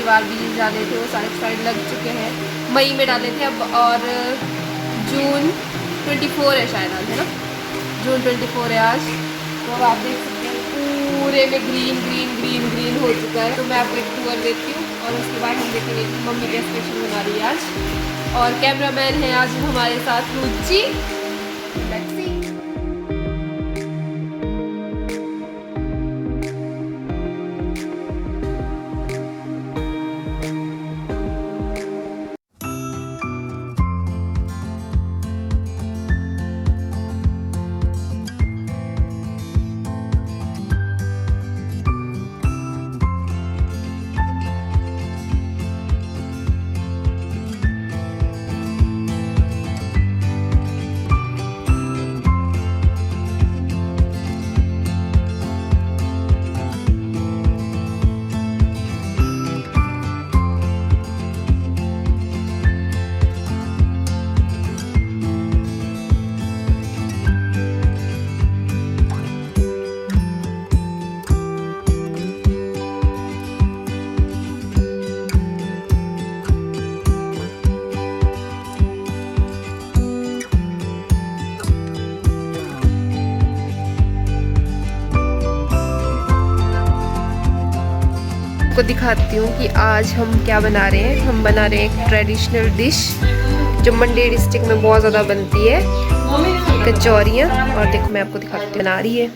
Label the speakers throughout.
Speaker 1: बार बीज डाले थे वो सारे एक्सपायर्ड लग चुके हैं। मई में डाले थे अब, और जून 24 है शायद आज, है ना, जून 24 है आज। तो अब आप देख सकते हैं पूरे में ग्रीन ग्रीन ग्रीन ग्रीन हो चुका है। तो मैं आपको एक टूर देती हूँ और उसके बाद हम देखेंगे कि मम्मी क्या स्पेशल बना रही है आज। और कैमरामैन है आज हमारे साथ रुचि। को दिखाती हूँ कि आज हम क्या बना रहे हैं। हम बना रहे हैं एक ट्रेडिशनल डिश जो मंडी डिस्ट्रिक्ट में बहुत ज़्यादा बनती है, कचौरियाँ। और देखो मैं आपको दिखाती हूँ बना रही है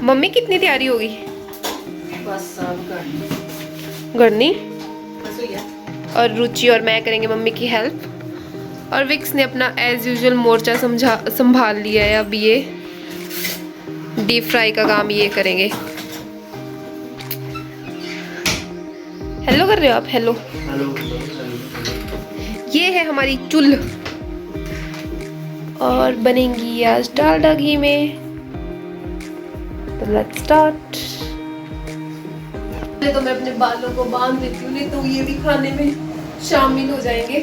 Speaker 1: मम्मी। कितनी तैयारी होगी? बस गढ़नी। और रुचि और मैं करेंगे मम्मी की हेल्प। और विक्स ने अपना एज यूजुअल मोर्चा संभाल लिया है। अब ये डीप फ्राई का काम ये करेंगे। हेलो कर रहे हो आप? Hello hello. ये है हमारी चुल्ह और बनेंगी आज डालडा घी में। तो लेट्स स्टार्ट। तो मैं अपने बालों को बांध देती हूँ, नहीं तो ये भी खाने में शामिल हो जाएंगे।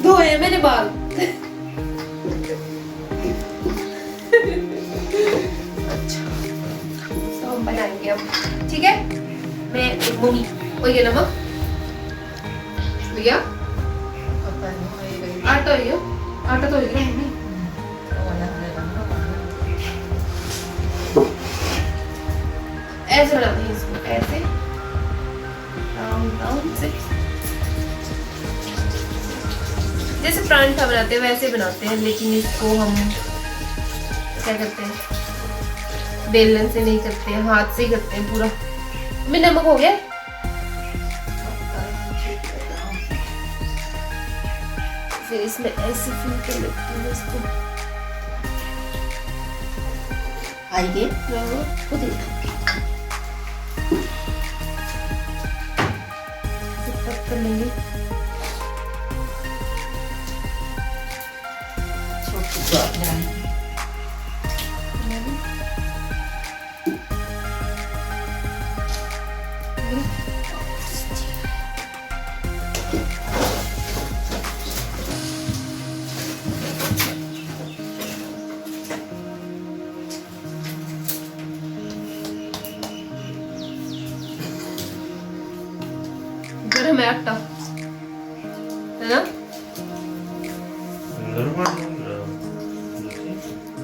Speaker 1: धोए मैंने बाल। अच्छा तो हम बनाएंगे अब, ठीक है। मैं मम्मी और ये नमक भैया, आटा हो गया, आटा तो हो गया मम्मी। ऐसे बनाते हैं इसको, ऐसे राउंड से, जैसे परांठा बनाते हैं वैसे बनाते हैं, लेकिन इसको हम क्या करते हैं, बेलन से नहीं करते हैं, हाथ से ही करते हैं पूरा। में नमक हो गया, फिर इसमें ऐसे फिल कर लेते हैं इसको। आइए कर लेंगे। गरम है आटा, है ना?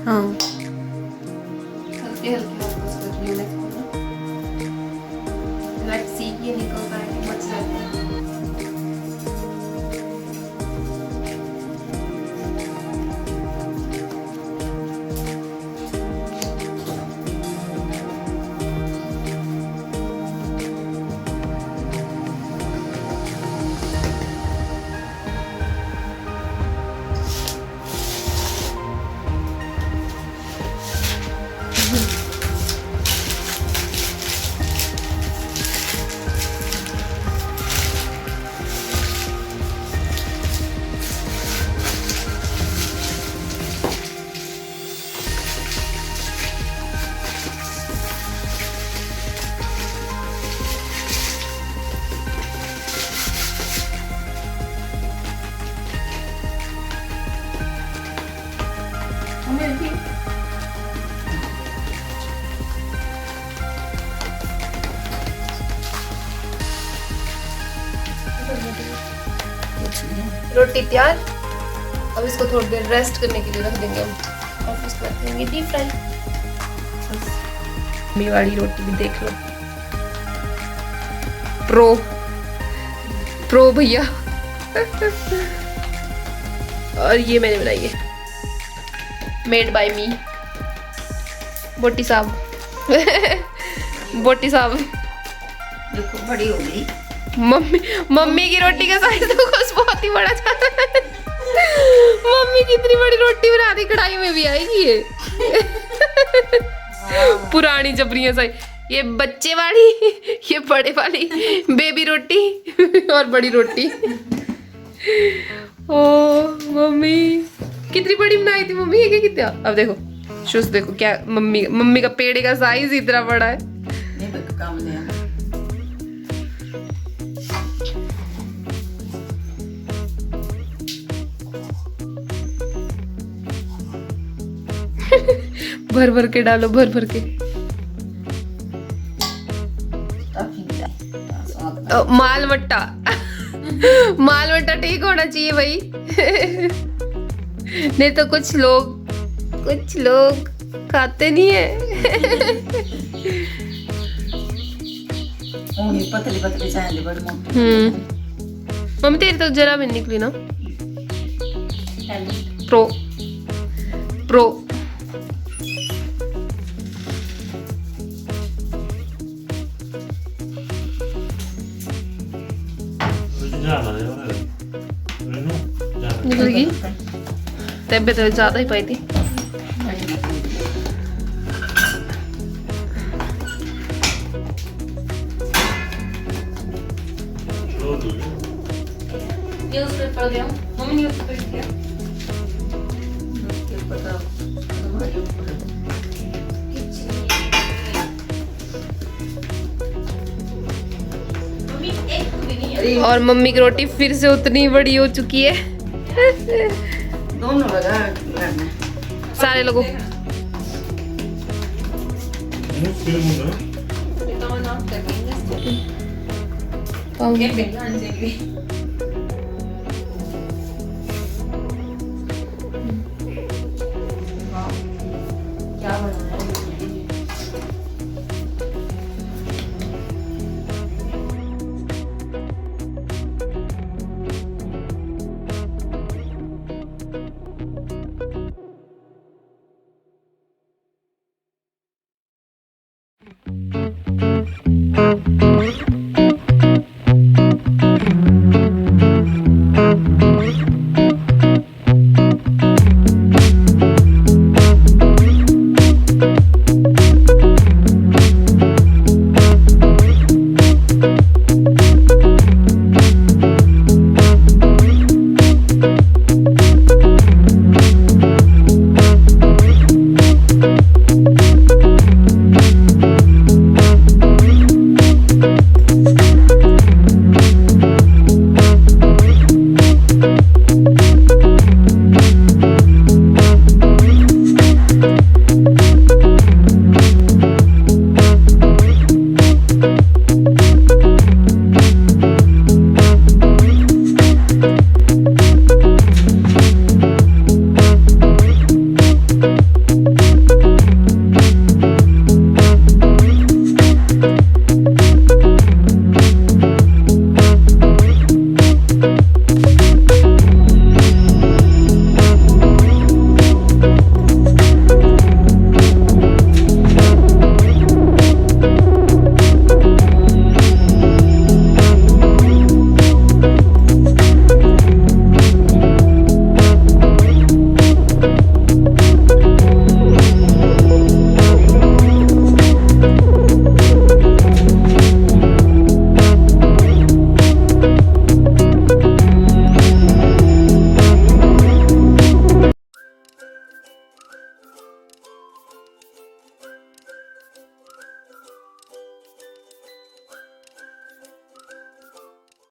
Speaker 1: हाँ हल्के हल्के सीख ये निकलता है, बच जाता है। रोटी तैयार। अब इसको थोड़ी देर रेस्ट करने के लिए रख देंगे हम और फिर उसके बाद करेंगे डीप फ्राई। मम्मी वाली रोटी भी देख लो, प्रो भैया। और ये मैंने बनाई है, मेड बाय मी, बोटी साहब। बोटी साहब
Speaker 2: देखो बड़ी हो गई।
Speaker 1: मम्मी की रोटी का साइज तो कुछ बहुत ही बड़ा था। मम्मी कितनी बड़ी रोटी बना दी, कढ़ाई में भी आएगी ये। पुरानी जबरियां साइज, ये बच्चे वाली, ये बड़े वाली बेबी रोटी और बड़ी रोटी। ओ मम्मी कितनी बड़ी बनाई थी मम्मी, ये क्या कितना। अब देखो शुस, देखो क्या मम्मी का पेड़े का साइज इतना बड़ा है। भर भर के डालो, भर भर के। माल मट्टा माल मट्टा ठीक होना चाहिए भाई। नहीं तो कुछ लोग खाते नहीं है।
Speaker 2: पतली पतली चाहिए बड़ी मोटी।
Speaker 1: मम्मी तेरी तो जरा भी निकली ना। प्रो निकलेगी। तबियत तो ज्यादा ही पाई थी। न्यूज़पेपर दे मम्मी, न्यूज़पेपर दिया। और मम्मी की रोटी फिर से उतनी बड़ी हो चुकी है।
Speaker 2: दोनों लगा
Speaker 1: सारे लोगों